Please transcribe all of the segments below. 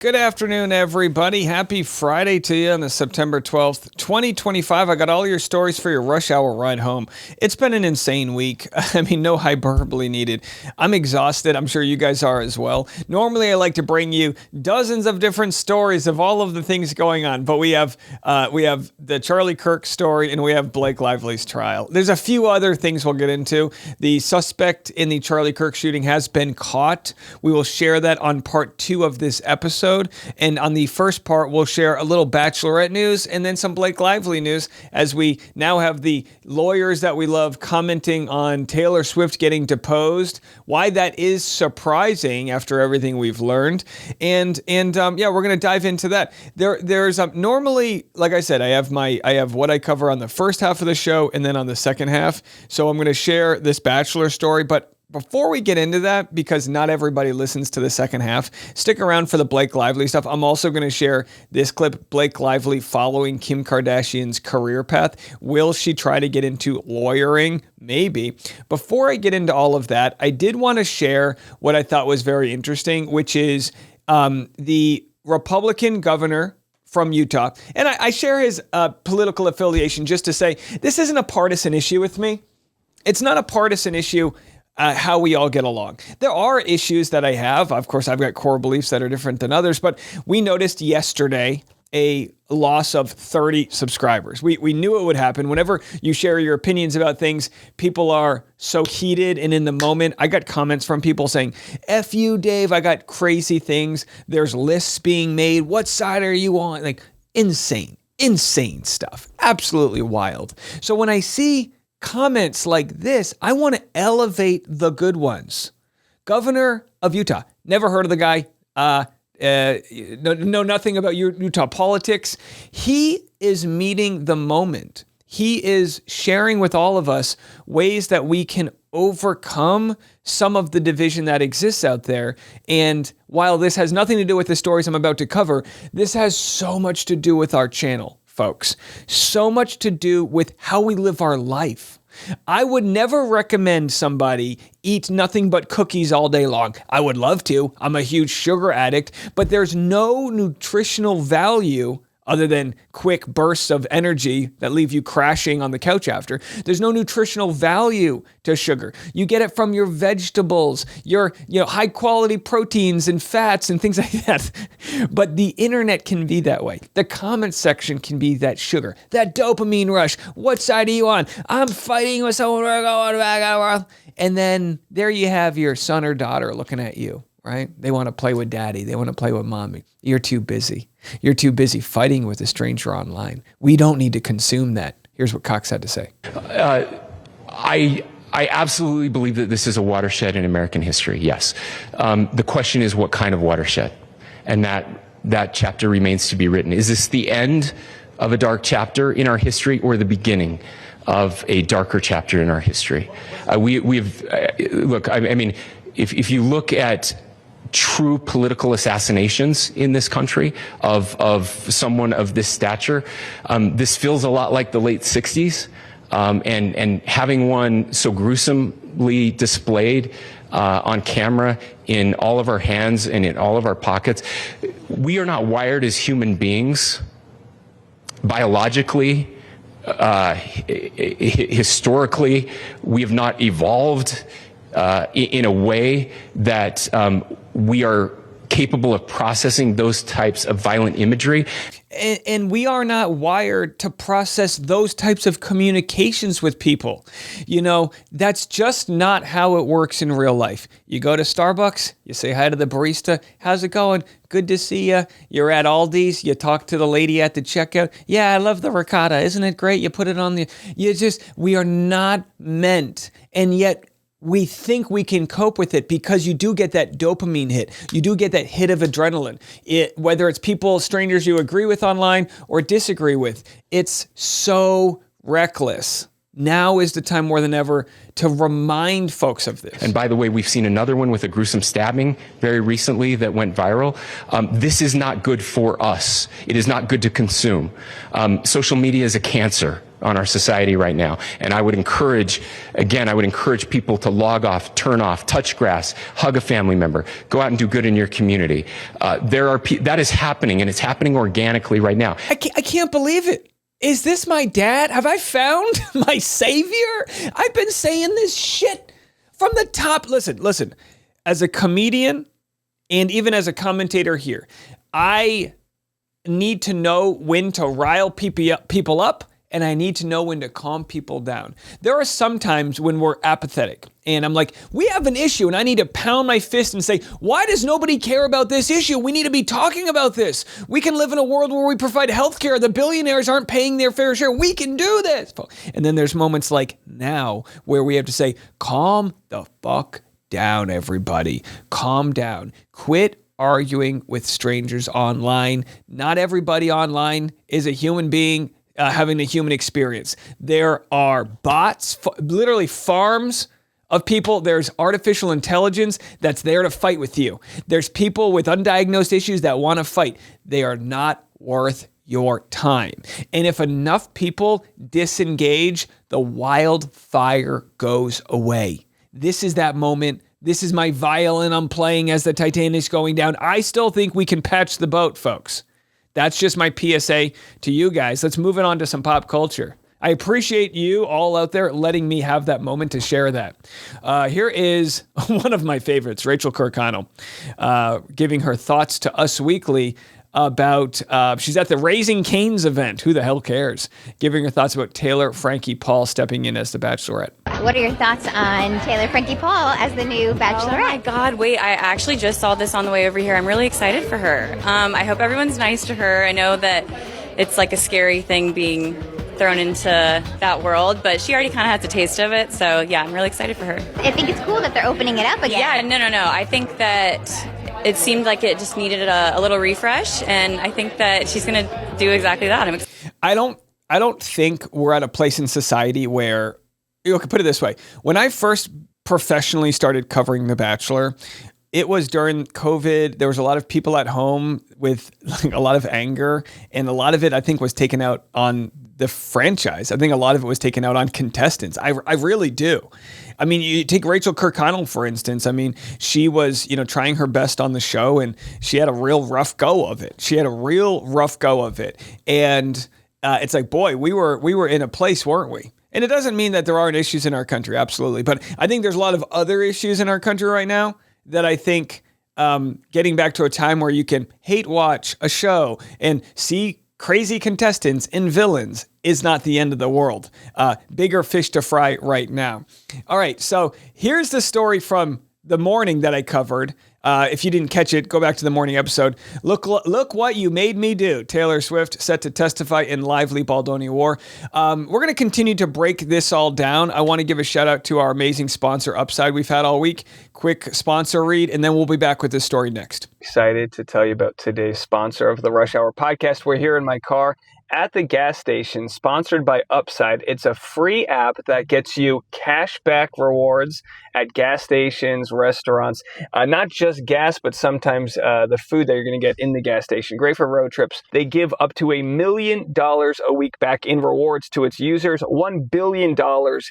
Good afternoon, everybody. Happy Friday to you on the September 12th, 2025. I got all your stories for your rush hour ride home. It's been an insane week. I mean, no hyperbole needed. I'm exhausted. I'm sure you guys are as well. Normally, I like to bring you dozens of different stories of all of the things going on, but we have the Charlie Kirk story and we have Blake Lively's trial. There's a few other things we'll get into. The suspect in the Charlie Kirk shooting has been caught. We will share that on part 2 of this episode. And on the first part, we'll share a little Bachelorette news and then some Blake Lively news, as we now have the lawyers that we love commenting on Taylor Swift getting deposed, why that is surprising after everything we've learned. And we're going to dive into that. There's normally, like I said, I have what I cover on the first half of the show and then on the second half. So I'm going to share this Bachelor story, but before we get into that, because not everybody listens to the second half, stick around for the Blake Lively stuff. I'm also going to share this clip, Blake Lively following Kim Kardashian's career path. Will she try to get into lawyering? Maybe. Before I get into all of that, I did want to share what I thought was very interesting, which is the Republican governor from Utah. And I share his political affiliation just to say, this isn't a partisan issue with me. It's not a partisan issue. How we all get along. There are issues that I have. Of course, I've got core beliefs that are different than others, but we noticed yesterday a loss of 30 subscribers. We knew it would happen. Whenever you share your opinions about things, people are so heated and in the moment. I got comments from people saying, F you, Dave. I got crazy things. There's lists being made. What side are you on? Like insane stuff. Absolutely wild. So when I see comments like this, I want to elevate the good ones. Governor of Utah. Never heard of the guy. Know nothing about Utah politics. He is meeting the moment. He is sharing with all of us ways that we can overcome some of the division that exists out there. And while this has nothing to do with the stories I'm about to cover, this has so much to do with our channel, folks. So much to do with how we live our life. I would never recommend somebody eat nothing but cookies all day long. I would love to. I'm a huge sugar addict, but there's no nutritional value other than quick bursts of energy that leave you crashing on the couch after. There's no nutritional value to sugar. You get it from your vegetables, your high quality proteins and fats and things like that. But the internet can be that way. The comment section can be that sugar, that dopamine rush. What side are you on? I'm fighting with someone. And then there you have your son or daughter looking at you. Right? They want to play with daddy. They want to play with mommy. You're too busy. You're too busy fighting with a stranger online. We don't need to consume that. Here's what Cox had to say. I absolutely believe that this is a watershed in American history. Yes. The question is what kind of watershed? And that chapter remains to be written. Is this the end of a dark chapter in our history or the beginning of a darker chapter in our history? Look, I mean, if you look at true political assassinations in this country of someone of this stature, this feels a lot like the late 60s. And having one so gruesomely displayed on camera in all of our hands and in all of our pockets, we are not wired as human beings biologically, historically. We have not evolved in a way that we are capable of processing those types of violent imagery. And we are not wired to process those types of communications with people. That's just not how it works in real life. You go to Starbucks, you say hi to the barista. How's it going? Good to see you. You're at Aldi's. You talk to the lady at the checkout. Yeah, I love the ricotta. Isn't it great? You put it on we are not meant. And yet, we think we can cope with it because you do get that dopamine hit. You do get that hit of adrenaline. Whether it's people, strangers you agree with online or disagree with, it's so reckless. Now is the time more than ever to remind folks of this. And by the way, we've seen another one with a gruesome stabbing very recently that went viral. This is not good for us. It is not good to consume. Social media is a cancer on our society right now. And I would encourage people to log off, turn off, touch grass, hug a family member, go out and do good in your community. That is happening, and it's happening organically right now. I can't believe it. Is this my dad? Have I found my savior? I've been saying this shit from the top. Listen, as a comedian and even as a commentator here, I need to know when to rile people up, and I need to know when to calm people down. There are some times when we're apathetic and I'm like, we have an issue, and I need to pound my fist and say, why does nobody care about this issue? We need to be talking about this. We can live in a world where we provide healthcare. The billionaires aren't paying their fair share. We can do this. And then there's moments like now where we have to say, calm the fuck down, everybody. Calm down. Quit arguing with strangers online. Not everybody online is a human being having a human experience. There are bots, literally farms of people. There's artificial intelligence that's there to fight with you. There's people with undiagnosed issues that want to fight. They are not worth your time. And if enough people disengage, the wildfire goes away. This is that moment. This is my violin I'm playing as the Titanic's going down. I still think we can patch the boat, folks. That's just my PSA to you guys. Let's move it on to some pop culture. I appreciate you all out there letting me have that moment to share that. Here is one of my favorites, Rachel Kirkconnell, giving her thoughts to Us Weekly about, she's at the Raising Cane's event. Who the hell cares? Giving her thoughts about Taylor Frankie Paul stepping in as the Bachelorette. What are your thoughts on Taylor Frankie Paul as the new Bachelorette? Oh my God, wait, I actually just saw this on the way over here. I'm really excited for her. I hope everyone's nice to her. I know that it's like a scary thing being thrown into that world, but she already kind of has a taste of it. So yeah, I'm really excited for her. I think it's cool that they're opening it up again. Yeah, no. I think that it seemed like it just needed a little refresh, and I think that she's going to do exactly that. I don't think we're at a place in society where, you can put it this way. When I first professionally started covering The Bachelor, it was during COVID. There was a lot of people at home with like a lot of anger, and a lot of it I think was taken out on the franchise. I think a lot of it was taken out on contestants. I really do. I mean, you take Rachel Kirkconnell, for instance. I mean, she was, trying her best on the show, and she had a real rough go of it. And it's like, boy, we were in a place, weren't we? And it doesn't mean that there aren't issues in our country, absolutely. But I think there's a lot of other issues in our country right now that I think getting back to a time where you can hate watch a show and see crazy contestants and villains is not the end of the world. Bigger fish to fry right now. All right, so here's the story from the morning that I covered. If you didn't catch it, go back to the morning episode. Look what you made me do. Taylor Swift set to testify in lively Baldoni War. We're going to continue to break this all down. I want to give a shout out to our amazing sponsor, Upside, we've had all week. Quick sponsor read, and then we'll be back with this story next. Excited to tell you about today's sponsor of the Rush Hour podcast. We're here in my car at the gas station, sponsored by Upside. It's a free app that gets you cashback rewards at gas stations, restaurants, not just gas, but sometimes the food that you're going to get in the gas station. Great for road trips. They give up to $1 million a week back in rewards to its users, $1 billion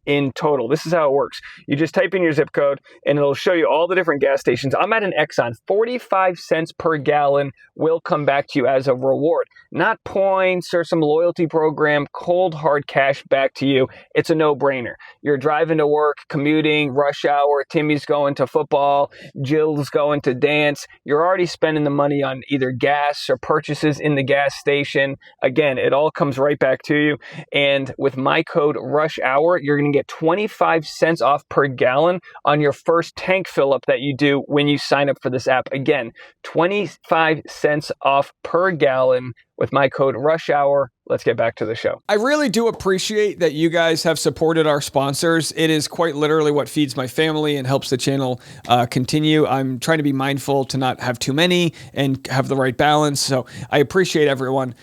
in total. This is how it works. You just type in your zip code and it'll show you all the different gas stations. I'm at an Exxon. 45 cents per gallon will come back to you as a reward. Not points or some loyalty program, cold hard cash back to you. It's a no-brainer. You're driving to work, commuting, rush hour, Timmy's going to football, Jill's going to dance. You're already spending the money on either gas or purchases in the gas station. Again, it all comes right back to you. And with my code RUSHHOUR, you're going to get 25 cents off per gallon on your first tank fill up that you do when you sign up for this app. Again, 25 cents off per gallon with my code RUSHHOUR let's get back to the show. I really do appreciate that you guys have supported our sponsors. It is quite literally what feeds my family and helps the channel continue. I'm trying to be mindful to not have too many and have the right balance. So I appreciate everyone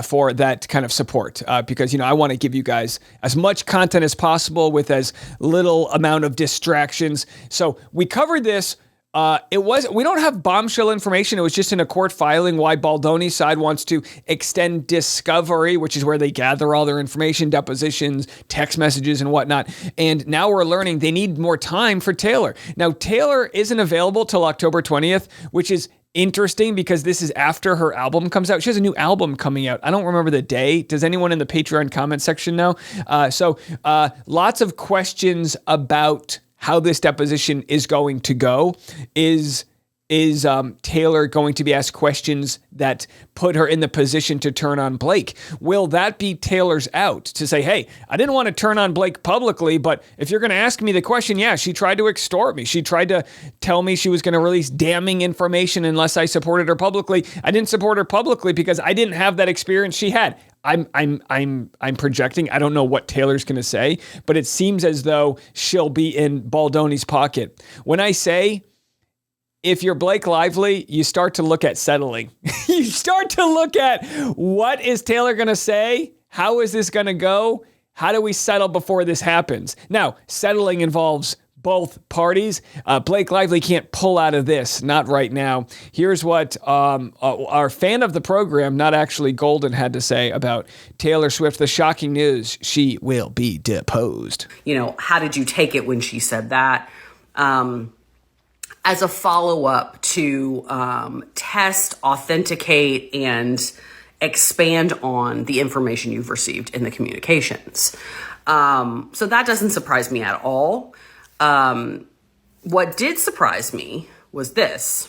for that kind of support because, I want to give you guys as much content as possible with as little amount of distractions. So we covered this. We don't have bombshell information. It was just in a court filing why Baldoni's side wants to extend discovery, which is where they gather all their information, depositions, text messages and whatnot. And now we're learning they need more time for Taylor. Now, Taylor isn't available till October 20th, which is interesting because this is after her album comes out. She has a new album coming out. I don't remember the day. Does anyone in the Patreon comment section know? So lots of questions about how this deposition is going to go. Is Taylor going to be asked questions that put her in the position to turn on Blake? Will that be Taylor's out to say, hey, I didn't want to turn on Blake publicly, but if you're going to ask me the question, yeah, she tried to extort me. She tried to tell me she was going to release damning information unless I supported her publicly. I didn't support her publicly because I didn't have that experience she had. I'm projecting. I don't know what Taylor's going to say, but it seems as though she'll be in Baldoni's pocket. When I say, if you're Blake Lively, you start to look at settling. You start to look at what is Taylor going to say? How is this going to go? How do we settle before this happens? Now, settling involves both parties. Blake Lively can't pull out of this, not right now. Here's what our fan of the program, not actually Golden, had to say about Taylor Swift. The shocking news: she will be deposed. How did you take it when she said that? As a follow-up to test, authenticate, and expand on the information you've received in the communications. So that doesn't surprise me at all. What did surprise me was this.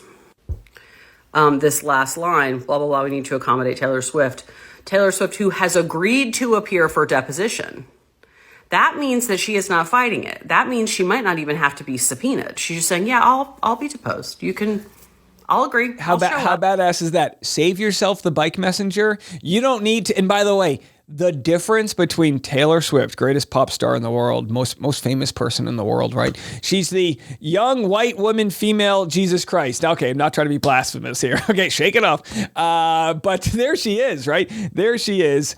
This last line, blah, blah, blah, we need to accommodate Taylor Swift. Taylor Swift, who has agreed to appear for deposition. That means that she is not fighting it. That means she might not even have to be subpoenaed. She's just saying, yeah, I'll be deposed. I'll agree. How badass is that? Save yourself the bike messenger. You don't need to. And by the way, the difference between Taylor Swift, greatest pop star in the world, most famous person in the world, right? She's the young white woman, female Jesus Christ. Okay, I'm not trying to be blasphemous here. Okay, shake it off. But there she is, right? There she is.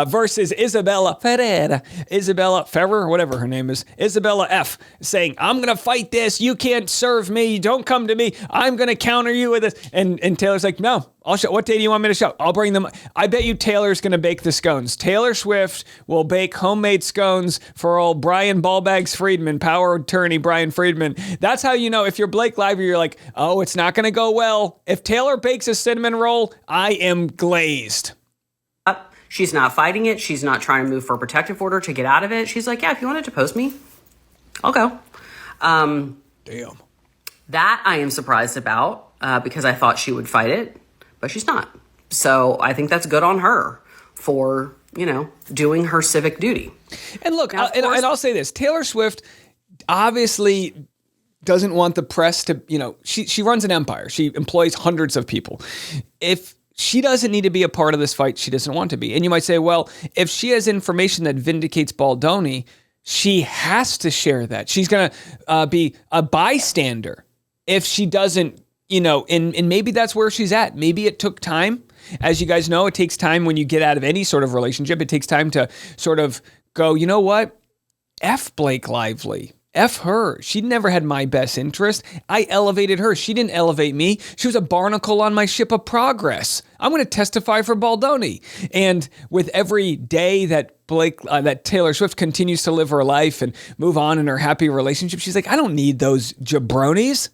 Versus Isabella Ferrer, whatever her name is, Isabella F, saying, I'm going to fight this. You can't serve me. Don't come to me. I'm going to counter you with this. And Taylor's like, no, I'll show. What day do you want me to show? I'll bring them. I bet you Taylor's going to bake the scones. Taylor Swift will bake homemade scones for old Brian Ballbags Friedman, power attorney Brian Friedman. That's how you know if you're Blake Lively, you're like, oh, it's not going to go well. If Taylor bakes a cinnamon roll, I am glazed. She's not fighting it. She's not trying to move for a protective order to get out of it. She's like, yeah, if you want to depose me, I'll go. Damn. That I am surprised about because I thought she would fight it, but she's not. So I think that's good on her for, doing her civic duty. And look, and I'll say this, Taylor Swift obviously doesn't want the press to, she runs an empire. She employs hundreds of people. If she doesn't need to be a part of this fight, she doesn't want to be. And you might say, well, if she has information that vindicates Baldoni, she has to share that. She's going to be a bystander if she doesn't, and maybe that's where she's at. Maybe it took time. As you guys know, it takes time when you get out of any sort of relationship. It takes time to sort of go, you know what? F Blake Lively. F her. She never had my best interest. I elevated her. She didn't elevate me. She was a barnacle on my ship of progress. I'm going to testify for Baldoni. And with every day that that Taylor Swift continues to live her life and move on in her happy relationship, she's like, I don't need those jabronis.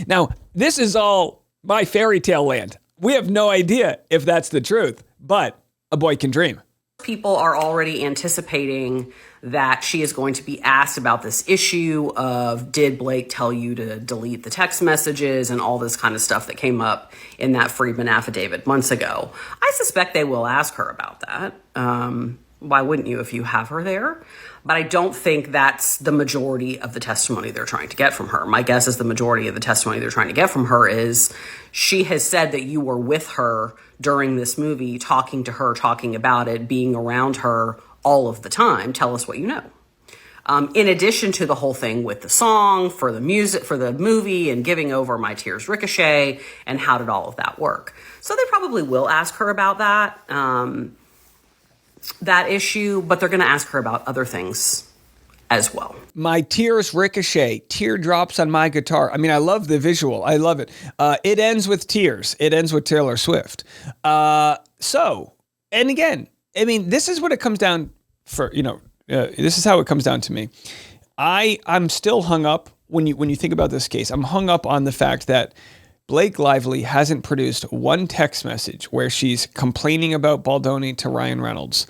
Now, this is all my fairy tale land. We have no idea if that's the truth, but a boy can dream. People are already anticipating that she is going to be asked about this issue of, did Blake tell you to delete the text messages and all this kind of stuff that came up in that Friedman affidavit months ago. I suspect they will ask her about that. Why wouldn't you if you have her there? But I don't think that's the majority of the testimony they're trying to get from her. My guess is the majority of the testimony they're trying to get from her is she has said that you were with her during this movie, talking to her, talking about it, being around her all of the time. Tell us what you know. In addition to the whole thing with the song, for the music, for the movie, and giving over My Tears Ricochet, and how did all of that work? So they probably will ask her about that issue, but they're going to ask her about other things as well. My Tears Ricochet, teardrops on my guitar. I mean, I love the visual. I love it. It ends with tears. It ends with Taylor Swift. And again, I mean, this is what it comes down for, this is how it comes down to me. I'm still hung up when you think about this case. I'm hung up on the fact that Blake Lively hasn't produced one text message where she's complaining about Baldoni to Ryan Reynolds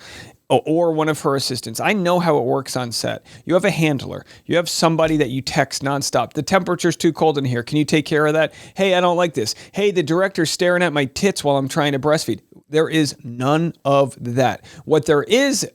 or one of her assistants. I know how it works on set. You have a handler. You have somebody that you text nonstop. The temperature's too cold in here. Can you take care of that? Hey, I don't like this. Hey, the director's staring at my tits while I'm trying to breastfeed. There is none of that. What there is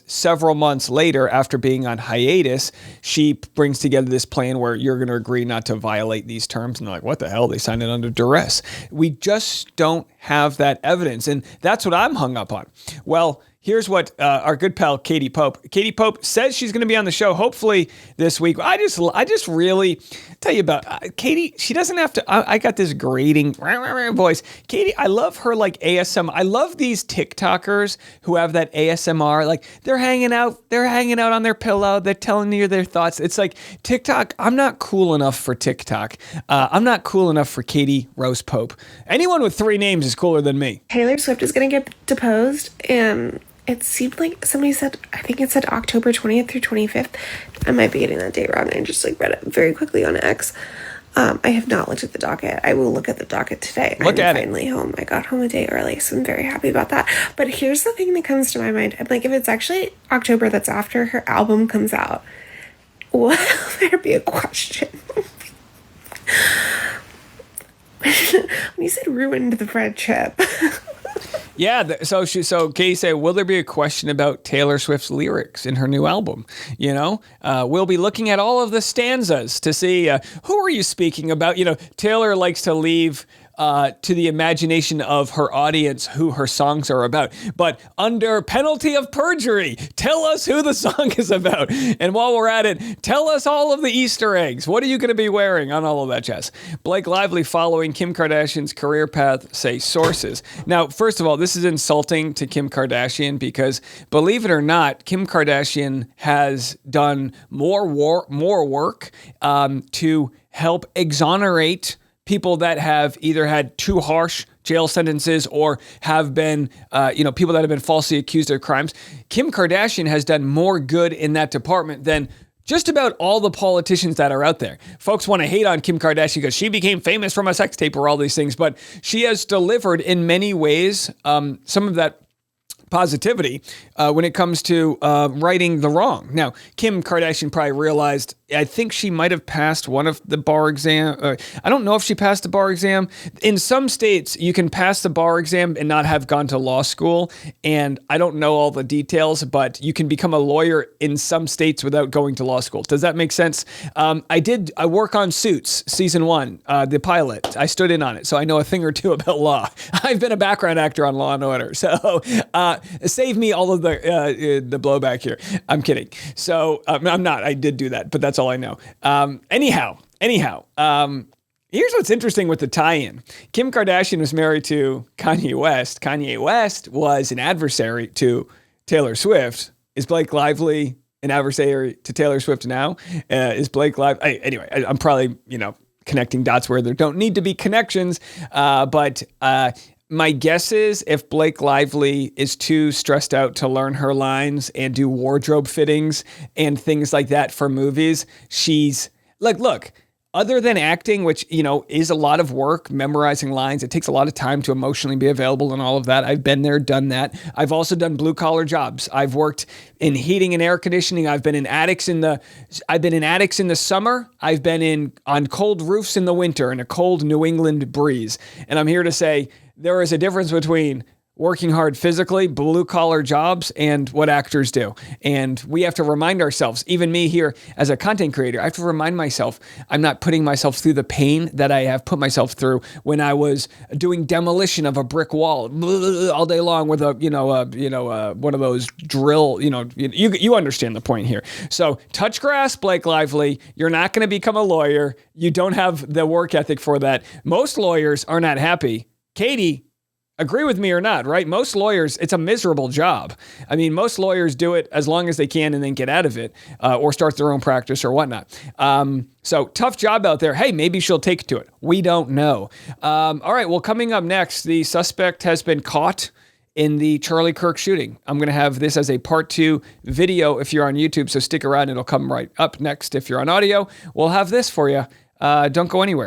several months later, after being on hiatus, she brings together this plan where you're going to agree not to violate these terms. And they're like, what the hell? They signed it under duress. We just don't have that evidence. And that's what I'm hung up on. Well, here's what our good pal Katie Pope says she's going to be on the show hopefully this week. I just really tell you about Katie. She doesn't have to. I got this grating voice. Katie, I love her like ASMR. I love these TikTokers who have that ASMR. Like they're hanging out on their pillow. They're telling you their thoughts. It's like TikTok. I'm not cool enough for TikTok. I'm not cool enough for Katie Rose Pope. Anyone with 3 names is cooler than me. Taylor Swift is going to get deposed, and it seemed like somebody said, I think it said October 20th through 25th. I might be getting that date wrong. I just read it very quickly on X. I have not looked at the docket. I will look at the docket today. I'm finally home. I got home a day early, so I'm very happy about that. But here's the thing that comes to my mind. I'm like, if it's actually October, that's after her album comes out, will there be a question? When you said ruined the friendship. Yeah, so Katie said, will there be a question about Taylor Swift's lyrics in her new album? We'll be looking at all of the stanzas to see who are you speaking about? Taylor likes to leave to the imagination of her audience who her songs are about. But under penalty of perjury, tell us who the song is about. And while we're at it, tell us all of the Easter eggs. What are you going to be wearing on all of that jazz? Blake Lively following Kim Kardashian's career path, say sources. Now, first of all, this is insulting to Kim Kardashian because, believe it or not, Kim Kardashian has done more work to help exonerate people that have either had too harsh jail sentences or have been, people that have been falsely accused of crimes. Kim Kardashian has done more good in that department than just about all the politicians that are out there. Folks want to hate on Kim Kardashian because she became famous from a sex tape or all these things, but she has delivered in many ways some of that positivity when it comes to righting the wrong. Now, Kim Kardashian probably realized, I think she might have passed one of the bar exam. I don't know if she passed the bar exam. In some states, you can pass the bar exam and not have gone to law school. And I don't know all the details, but you can become a lawyer in some states without going to law school. Does that make sense? I work on Suits, season 1, the pilot. I stood in on it, so I know a thing or two about law. I've been a background actor on Law & Order, so save me all of the blowback here. I'm kidding. So I'm not. I did do that, but that's all I know. Anyhow, here's what's interesting with the tie-in. Kim Kardashian was married to Kanye West. Kanye West was an adversary to Taylor Swift. Is Blake Lively an adversary to Taylor Swift now? Is Blake Lively... Anyway, I'm probably, connecting dots where there don't need to be connections, but... my guess is if Blake Lively is too stressed out to learn her lines and do wardrobe fittings and things like that for movies, she's like, look, other than acting, which, is a lot of work, memorizing lines, it takes a lot of time to emotionally be available and all of that. I've been there, done that. I've also done blue collar jobs. I've worked in heating and air conditioning. I've been in attics in the summer. I've been on cold roofs in the winter in a cold New England breeze. And I'm here to say, there is a difference between working hard physically, blue collar jobs, and what actors do. And we have to remind ourselves, even me here as a content creator, I have to remind myself I'm not putting myself through the pain that I have put myself through when I was doing demolition of a brick wall all day long with one of those drill, you understand the point here. So touch grass, Blake Lively. You're not going to become a lawyer. You don't have the work ethic for that. Most lawyers are not happy. Katie, agree with me or not, right? Most lawyers, it's a miserable job. I mean, most lawyers do it as long as they can and then get out of it or start their own practice or whatnot. So tough job out there. Hey, maybe she'll take to it. We don't know. All right, well, coming up next, the suspect has been caught in the Charlie Kirk shooting. I'm going to have this as a part 2 video if you're on YouTube, so stick around. It'll come right up next. If you're on audio, we'll have this for you. Don't go anywhere.